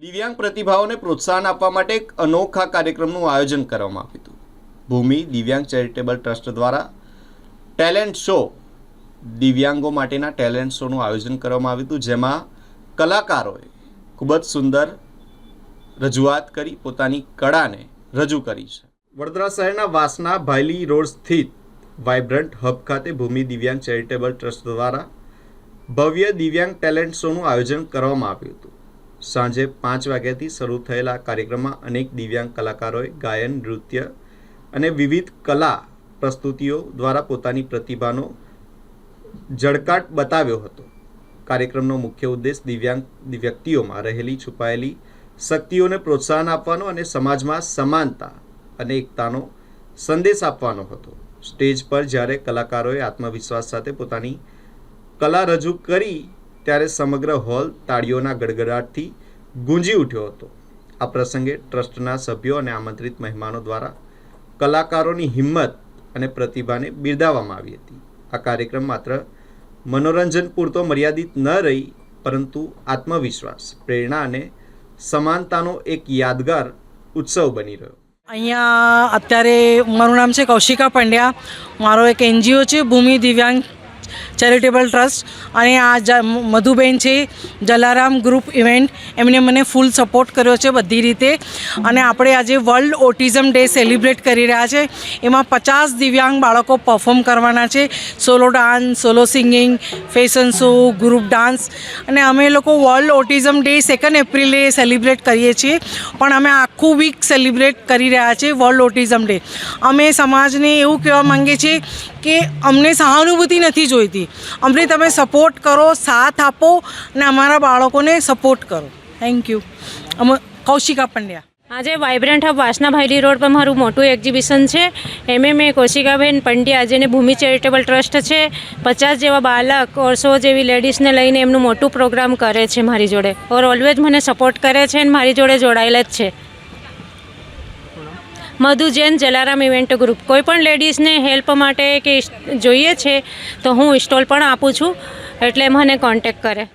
દિવ્યાંગ પ્રતિભાઓને પ્રોત્સાહન આપવા માટે એક અનોખા કાર્યક્રમનું આયોજન કરવામાં આવ્યું હતું. ભૂમિ દિવ્યાંગ ચેરિટેબલ ટ્રસ્ટ દ્વારા ટેલેન્ટ શો દિવ્યાંગો માટેના ટેલેન્ટ શોનું આયોજન કરવામાં આવ્યું હતું, જેમાં કલાકારોએ ખૂબ જ સુંદર રજૂઆત કરી પોતાની કળાને રજૂ કરી છે. વડોદરા શહેરના વાસના ભાયલી રોડ સ્થિત વાઇબ્રન્ટ હબ ખાતે ભૂમિ દિવ્યાંગ ચેરિટેબલ ટ્રસ્ટ દ્વારા ભવ્ય દિવ્યાંગ ટેલેન્ટ શોનું આયોજન કરવામાં આવ્યું હતું. સાંજે 5 વાગ્યાથી શરૂ થયેલા કાર્યક્રમમાં અનેક દિવ્યાંગ કલાકારોએ ગાયન, નૃત્ય અને વિવિધ કલા પ્રસ્તુતિઓ દ્વારા પોતાની પ્રતિભાનો જળકાટ બતાવ્યો હતો. કાર્યક્રમનો મુખ્ય ઉદ્દેશ દિવ્યાંગ વ્યક્તિઓમાં રહેલી છુપાયેલી શક્તિઓને પ્રોત્સાહન આપવાનો અને સમાજમાં સમાનતા અને એકતાનો સંદેશ આપવાનો હતો. સ્ટેજ પર જ્યારે કલાકારોએ આત્મવિશ્વાસ સાથે પોતાની કલા રજૂ કરી ત્યારે સમગ્ર હોલ તાળીઓના ગડગડાટથી ગુંજી ઉઠ્યો હતો. આ પ્રસંગે ટ્રસ્ટના સભ્યો અને આમંત્રિત મહેમાનો દ્વારા કલાકારોની હિંમત અને પ્રતિભાને બિરદાવવામાં આવી હતી. આ કાર્યક્રમ માત્ર મનોરંજન પૂરતો મર્યાદિત ન રહી, પરંતુ આત્મવિશ્વાસ, પ્રેરણા અને સમાનતાનો એક યાદગાર ઉત્સવ બની રહ્યો. અહીંયા અત્યારે મારું નામ છે કૌશિકા પંડ્યા. મારો એક NGO છે ભૂમિ દિવ્યાંગ ચેરિટેબલ ટ્રસ્ટ, અને આ મધુબેન છે જલારામ ગ્રુપ ઇવેન્ટ, એમને મને ફૂલ સપોર્ટ કર્યો છે બધી રીતે. અને આપણે આજે વર્લ્ડ ઓટિઝમ ડે સેલિબ્રેટ કરી રહ્યા છે. એમાં 50 દિવ્યાંગ બાળકો પરફોર્મ કરવાના છે. Solo dance, solo singing, fashion show, group dance. અને અમે લોકો વર્લ્ડ ઓટિઝમ ડે 2 એપ્રિલે સેલિબ્રેટ કરીએ છીએ, પણ અમે આખું વીક સેલિબ્રેટ કરી રહ્યા છીએ વર્લ્ડ ઓટિઝમ ડે. અમે સમાજને એવું કહેવા માંગીએ છીએ કે અમને સહાનુભૂતિ નથી જોઈતી, અમને તમે સપોર્ટ કરો, સાથ આપો અને અમારા બાળકોને સપોર્ટ કરો. Thank you. કૌશિકા પંડ્યા. આજે વાઇબ્રન્ટ હબ વાસના ભાયલી રોડ પર મારું મોટું એક્ઝિબિશન છે. મેં કૌશિકાબેન પંડ્યા, જેને ભૂમિ ચેરિટેબલ ટ્રસ્ટ છે, 50 જેવા બાળક ઓર 100 જેવી લેડીઝને લઈને એમનું મોટું પ્રોગ્રામ કરે છે મારી જોડે, ઓર ઓલવેઝ મને સપોર્ટ કરે છે અને મારી જોડે જોડાયેલા જ છે. મધુ જૈન, જલારામ ઇવેન્ટ ગ્રુપ. કોઈ પણ લેડીઝને હેલ્પ માટે કે જોઈએ છે તો હું સ્ટોલ પણ આપું છું, એટલે મને કોન્ટેક્ટ કરે.